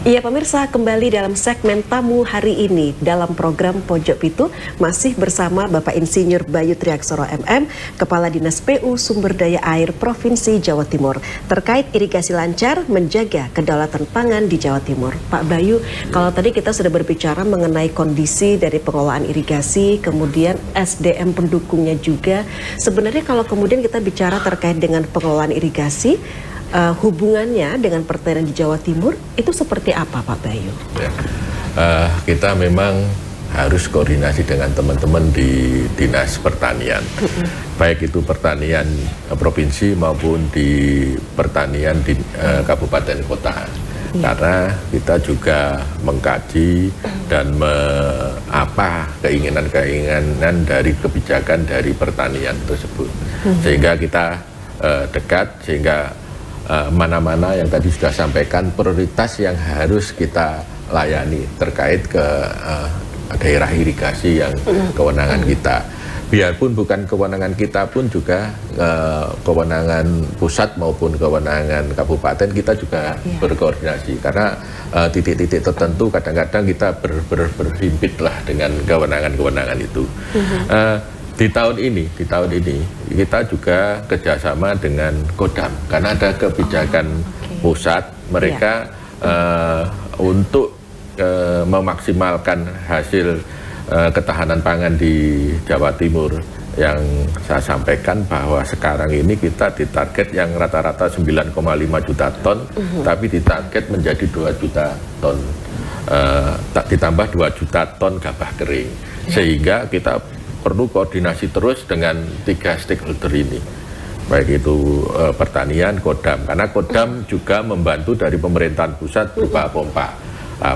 Iya pemirsa, kembali dalam segmen tamu hari ini dalam program Pojok Pitu masih bersama Bapak Insinyur Bayu Triaksoro MM, Kepala Dinas PU Sumber Daya Air Provinsi Jawa Timur, terkait irigasi lancar menjaga kedaulatan pangan di Jawa Timur. Pak Bayu, kalau tadi kita sudah berbicara mengenai kondisi dari pengelolaan irigasi, kemudian SDM pendukungnya juga. Sebenarnya kalau kemudian kita bicara terkait dengan pengelolaan irigasi, hubungannya dengan pertanian di Jawa Timur itu seperti apa Pak Bayu? Ya, kita memang harus koordinasi dengan teman-teman di Dinas Pertanian, baik itu pertanian provinsi maupun di pertanian di kabupaten kota. Karena kita juga mengkaji dan apa keinginan-keinginan dari kebijakan dari pertanian tersebut, sehingga kita dekat, sehingga mana-mana yang tadi sudah sampaikan prioritas yang harus kita layani terkait ke daerah irigasi yang kewenangan kita. Biarpun bukan kewenangan kita pun juga kewenangan pusat maupun kewenangan kabupaten kita juga berkoordinasi, karena titik-titik tertentu kadang-kadang kita berhimpit lah dengan kewenangan-kewenangan itu. Di tahun ini kita juga kerjasama dengan Kodam, karena ada kebijakan pusat mereka untuk memaksimalkan hasil ketahanan pangan di Jawa Timur. Yang saya sampaikan bahwa sekarang ini kita ditarget yang rata-rata 9,5 juta ton, tapi ditarget menjadi 2 juta ton, ditambah 2 juta ton gabah kering, sehingga kita perlu koordinasi terus dengan 3 stakeholder ini, baik itu pertanian, Kodam, karena Kodam juga membantu dari pemerintahan pusat berupa pompa.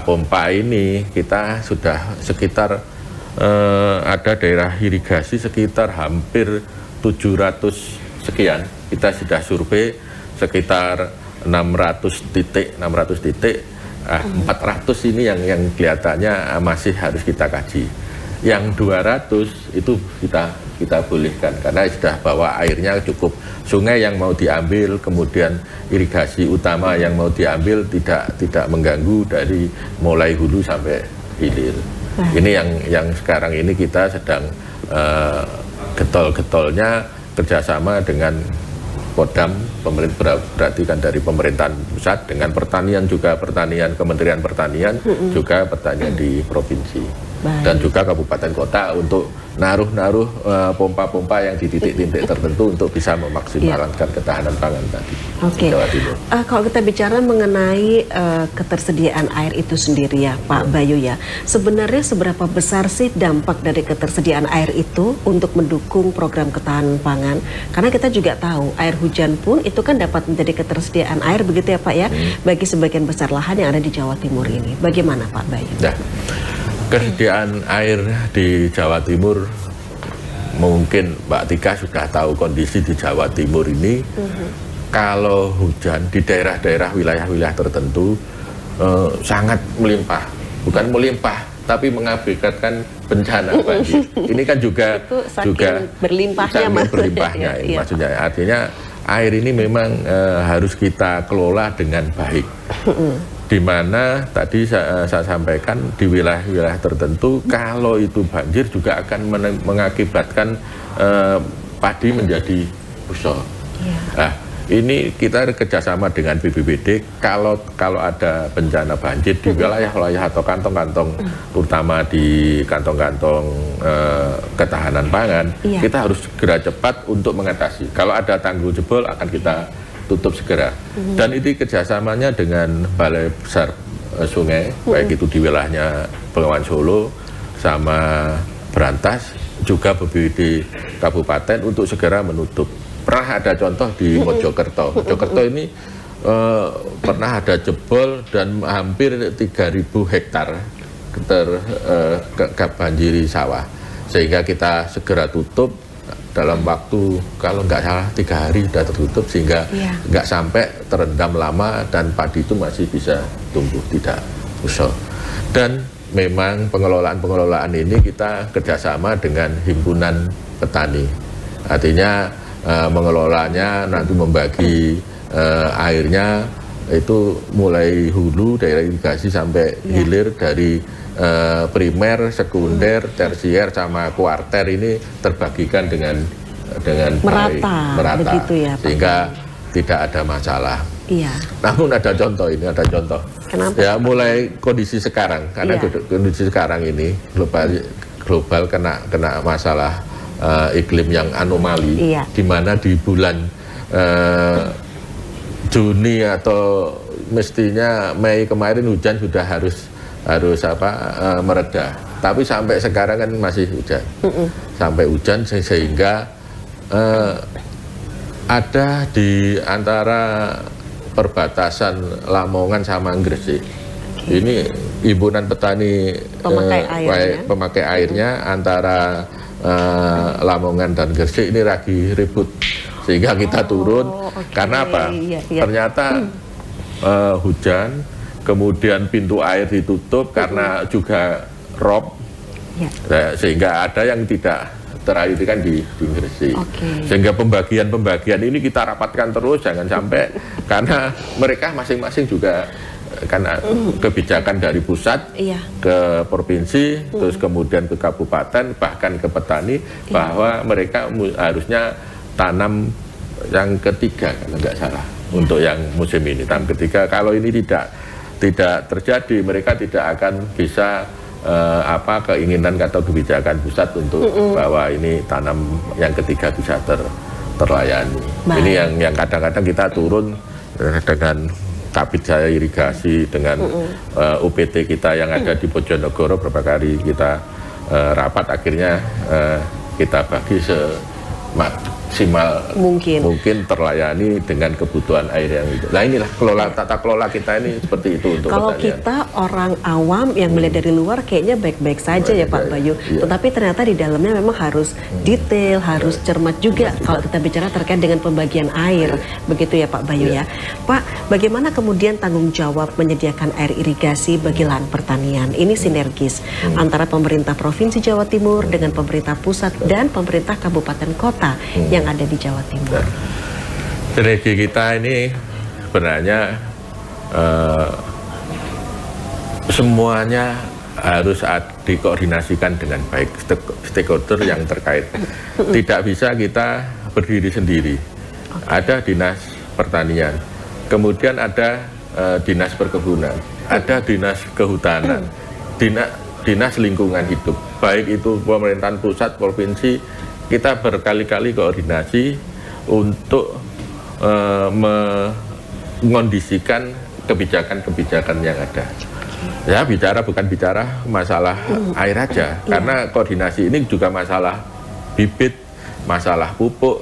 Pompa ini kita sudah sekitar ada daerah irigasi sekitar hampir 700 sekian, kita sudah survei sekitar 600 titik, 400 ini yang kelihatannya masih harus kita kaji. Yang 200 itu kita bolehkan, karena sudah bawa airnya cukup. Sungai yang mau diambil, kemudian irigasi utama yang mau diambil tidak mengganggu dari mulai hulu sampai hilir. Ini yang sekarang ini kita sedang getol-getolnya kerjasama dengan Kodam, berarti kan dari pemerintahan pusat, dengan pertanian juga, Kementerian Pertanian, juga pertanian di provinsi. Dan juga kabupaten kota untuk naruh pompa-pompa yang di titik-titik tertentu untuk bisa memaksimalkan ketahanan pangan tadi. Oke. Kalau kita bicara mengenai ketersediaan air itu sendiri ya Pak Bayu ya, sebenarnya seberapa besar sih dampak dari ketersediaan air itu untuk mendukung program ketahanan pangan? Karena kita juga tahu air hujan pun itu kan dapat menjadi ketersediaan air, begitu ya Pak ya, bagi sebagian besar lahan yang ada di Jawa Timur ini. Bagaimana Pak Bayu? Nah, kesediaan air di Jawa Timur, mungkin Mbak Tika sudah tahu kondisi di Jawa Timur ini. Kalau hujan di daerah-daerah wilayah-wilayah tertentu sangat melimpah, bukan melimpah tapi mengakibatkan bencana banjir. Ini kan juga berlimpahnya ini maksudnya, artinya air ini memang harus kita kelola dengan baik. Di mana tadi saya sampaikan di wilayah-wilayah tertentu kalau itu banjir juga akan mengakibatkan padi menjadi busuk. Nah, ini kita kerjasama dengan BPBD, kalau ada bencana banjir di wilayah-wilayah atau kantong-kantong, terutama di kantong-kantong ketahanan pangan, kita harus segera cepat untuk mengatasi. Kalau ada tanggul jebol akan kita tutup segera. Dan itu kerjasamanya dengan Balai Besar Sungai, baik itu di wilayahnya Bengawan Solo sama Berantas, juga BPBD Kabupaten untuk segera menutup. Pernah ada contoh di Mojokerto. Mojokerto ini pernah ada jebol dan hampir 3.000 hektar banjiri sawah, sehingga kita segera tutup dalam waktu, kalau nggak salah 3 hari sudah tertutup, sehingga nggak sampai terendam lama dan padi itu masih bisa tumbuh, tidak busuk. Dan memang pengelolaan ini kita kerjasama dengan himpunan petani, artinya mengelolanya nanti membagi airnya itu mulai hulu daerah irigasi sampai hilir dari primer, sekunder, tersier sama kuarter ini terbagikan dengan merata, begitu ya, Pak. Sehingga tidak ada masalah. Iya. Namun ada contoh, ini ada contoh. Kenapa? Ya mulai kondisi sekarang, karena kondisi sekarang ini global kena masalah iklim yang anomali, di mana di bulan Juni atau mestinya Mei kemarin hujan sudah harus mereda. Tapi sampai sekarang kan masih hujan. Sampai hujan sehingga ada di antara perbatasan Lamongan sama Gresik. Ini himpunan petani pemakai airnya antara Lamongan dan Gresik ini lagi ribut, sehingga kita turun. Karena apa? Ternyata hujan, kemudian pintu air ditutup karena juga rob, sehingga ada yang tidak terairikan di Gresik. Sehingga pembagian ini kita rapatkan terus, jangan sampai karena mereka masing-masing juga karena kebijakan dari pusat ke provinsi, terus kemudian ke kabupaten, bahkan ke petani, bahwa mereka harusnya tanam yang ketiga kalau nggak salah untuk yang musim ini, tanam ketiga. Kalau ini tidak terjadi, mereka tidak akan bisa keinginan atau kebijakan pusat untuk bahwa ini tanam yang ketiga bisa terlayani. Ini yang kadang-kadang kita turun dengan Kabid Jaya Irigasi dengan UPT kita yang ada di Bojonegoro, beberapa kali kita rapat, akhirnya kita bagi semaksimal mungkin terlayani dengan kebutuhan air yang itu. Nah inilah tata kelola kita ini seperti itu untuk kalau pertanian. Kita orang awam yang melihat dari luar kayaknya baik-baik saja ya Pak Bayu, tetapi ternyata di dalamnya memang harus detail, harus cermat juga kalau kita bicara terkait dengan pembagian air, begitu ya Pak Bayu ya. Pak, bagaimana kemudian tanggung jawab menyediakan air irigasi bagi lahan pertanian? Ini sinergis antara pemerintah Provinsi Jawa Timur dengan pemerintah pusat dan pemerintah kabupaten kota yang ada di Jawa Timur. Sinergi kita ini sebenarnya semuanya harus dikoordinasikan dengan baik, stakeholder yang terkait. Tidak bisa kita berdiri sendiri. Ada dinas pertanian, kemudian ada dinas perkebunan, ada dinas kehutanan, dinas lingkungan hidup, baik itu pemerintahan pusat, provinsi. Kita berkali-kali koordinasi untuk mengondisikan kebijakan-kebijakan yang ada. Ya, bukan bicara masalah air aja, karena koordinasi ini juga masalah bibit, masalah pupuk,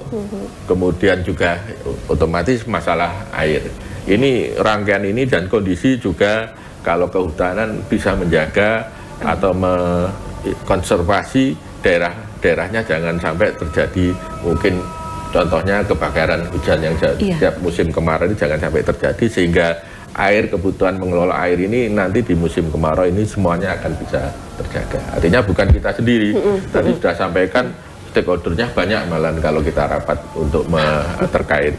kemudian juga otomatis masalah air. Ini rangkaian ini dan kondisi juga kalau kehutanan bisa menjaga atau konservasi daerahnya jangan sampai terjadi, mungkin contohnya kebakaran hujan yang setiap musim kemarau ini jangan sampai terjadi, sehingga kebutuhan mengelola air ini nanti di musim kemarau ini semuanya akan bisa terjaga. Artinya bukan kita sendiri, tadi sudah sampaikan stakeholdernya banyak malah kalau kita rapat untuk terkait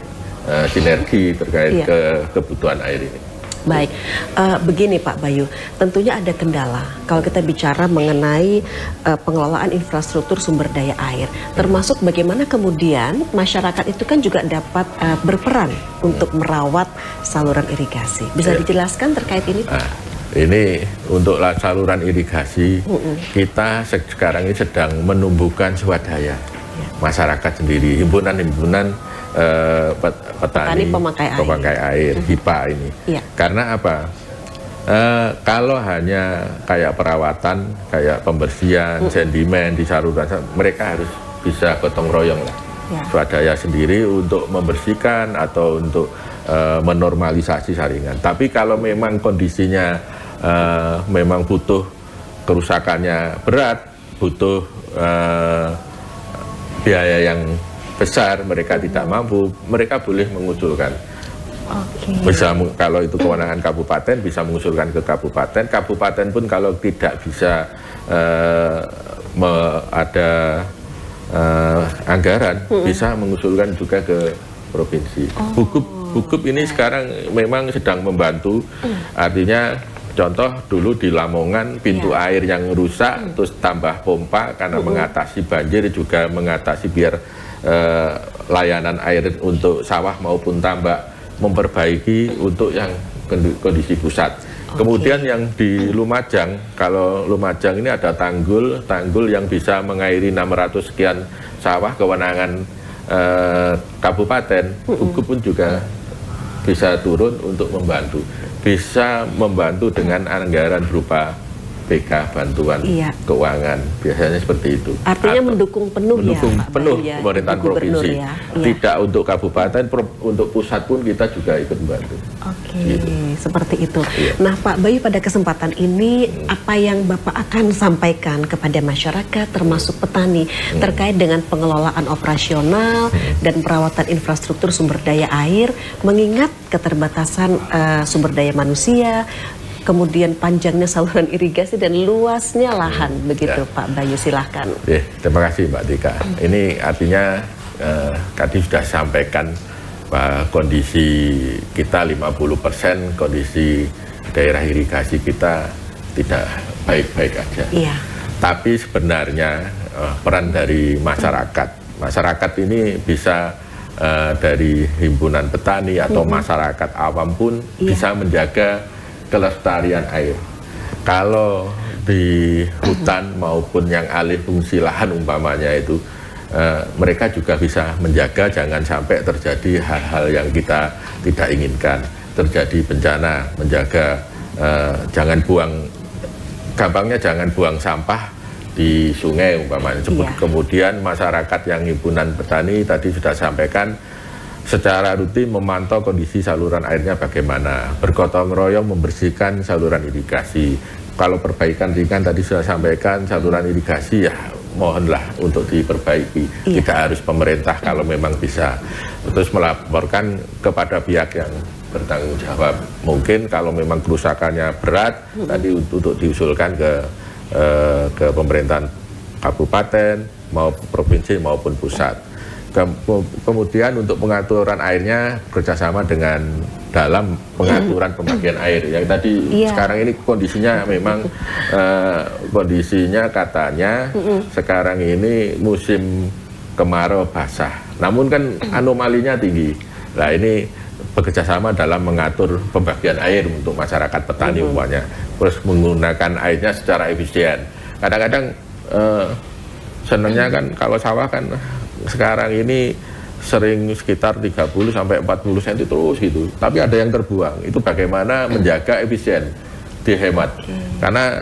sinergi terkait kebutuhan air ini. Baik, begini Pak Bayu, tentunya ada kendala kalau kita bicara mengenai pengelolaan infrastruktur sumber daya air, termasuk bagaimana kemudian masyarakat itu kan juga dapat berperan untuk merawat saluran irigasi. Bisa dijelaskan terkait ini Pak? Ini untuk saluran irigasi, kita sekarang ini sedang menumbuhkan swadaya masyarakat sendiri, himpunan-himpunan petani pemakai air HIPA ini. Karena apa? Kalau hanya kayak perawatan, kayak pembersihan, sedimen di saluran, mereka harus bisa gotong royong lah, swadaya sendiri untuk membersihkan atau untuk menormalisasi saringan. Tapi kalau memang kondisinya memang butuh, kerusakannya berat, butuh biaya yang besar, mereka tidak mampu, mereka boleh mengusulkan. Bisa, kalau itu kewenangan kabupaten, bisa mengusulkan ke kabupaten. Kabupaten pun kalau tidak bisa ada anggaran, bisa mengusulkan juga ke provinsi. Gugup ini sekarang memang sedang membantu, artinya contoh dulu di Lamongan pintu air yang rusak, terus tambah pompa karena mengatasi banjir, juga mengatasi biar layanan air untuk sawah maupun tambak, memperbaiki untuk yang kondisi pusat. Kemudian yang di Lumajang, kalau Lumajang ini ada tanggul yang bisa mengairi 600 sekian sawah kewenangan kabupaten. Gugup pun juga bisa turun untuk membantu, bisa membantu dengan anggaran berupa BK, bantuan keuangan, biasanya seperti itu. Artinya mendukung penuh ya, Pak penuh Bayu, pemerintahan provinsi. Ya. Tidak untuk kabupaten, untuk pusat pun kita juga ikut membantu. Oke, gitu. Seperti itu. Nah, Pak Bayu, pada kesempatan ini apa yang Bapak akan sampaikan kepada masyarakat, termasuk petani, terkait dengan pengelolaan operasional dan perawatan infrastruktur sumber daya air, mengingat keterbatasan sumber daya manusia, kemudian panjangnya saluran irigasi dan luasnya lahan, begitu Pak Bayu, silahkan. Terima kasih Mbak Tika. Ini artinya tadi sudah sampaikan bahwa kondisi kita 50%, kondisi daerah irigasi kita tidak baik-baik aja. Tapi sebenarnya peran dari masyarakat ini bisa dari himpunan petani atau masyarakat awam pun bisa menjaga kelestarian air. Kalau di hutan maupun yang alih fungsi lahan umpamanya itu, mereka juga bisa menjaga jangan sampai terjadi hal-hal yang kita tidak inginkan, terjadi bencana, menjaga jangan buang, gampangnya jangan buang sampah di sungai umpamanya. Kemudian masyarakat yang himpunan petani tadi sudah sampaikan, secara rutin memantau kondisi saluran airnya bagaimana, bergotong royong membersihkan saluran irigasi. Kalau perbaikan ringan tadi sudah sampaikan, saluran irigasi ya mohonlah untuk diperbaiki. Tidak harus pemerintah kalau memang bisa. Terus melaporkan kepada pihak yang bertanggung jawab. Mungkin kalau memang kerusakannya berat, tadi untuk diusulkan ke pemerintahan kabupaten, maupun provinsi maupun pusat. Kemudian untuk pengaturan airnya bekerjasama dengan dalam pengaturan pembagian air. Yang tadi sekarang ini kondisinya memang kondisinya katanya sekarang ini musim kemarau basah. Namun kan anomalinya tinggi. Nah ini bekerjasama dalam mengatur pembagian air untuk masyarakat petani umpamanya. Terus menggunakan airnya secara efisien. Kadang-kadang senangnya kan kalau sawah kan sekarang ini sering sekitar 30 sampai 40 cm terus gitu. Tapi ada yang terbuang. Itu bagaimana menjaga efisien, dihemat. Karena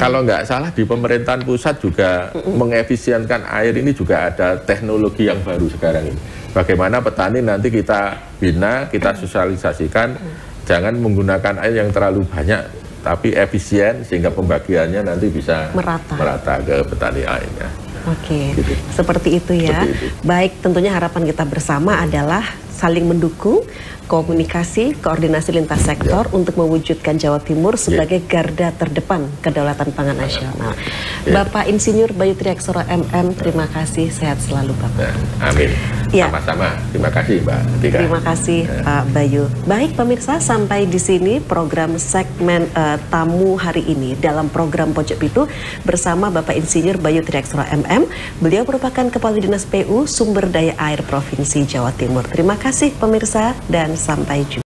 kalau nggak salah di pemerintahan pusat juga mengefisienkan air ini juga ada teknologi yang baru sekarang ini. Bagaimana petani nanti kita bina, kita sosialisasikan, jangan menggunakan air yang terlalu banyak, tapi efisien sehingga pembagiannya nanti bisa merata ke petani lainnya. Oke, seperti itu ya. Baik, tentunya harapan kita bersama adalah saling mendukung, komunikasi, koordinasi lintas sektor untuk mewujudkan Jawa Timur sebagai garda terdepan kedaulatan pangan nasional. Bapak Insinyur Bayu Triaksoro MM, terima kasih, sehat selalu Bapak. Amin. Sama-sama. Terima kasih Mbak Tika. Terima kasih Pak Bayu. Baik pemirsa, sampai di sini program segmen tamu hari ini dalam program Pojok Pitu bersama Bapak Insinyur Bayu Triaksoro MM. Beliau merupakan Kepala Dinas PU Sumber Daya Air Provinsi Jawa Timur. Terima kasih pemirsa dan sampai jumpa.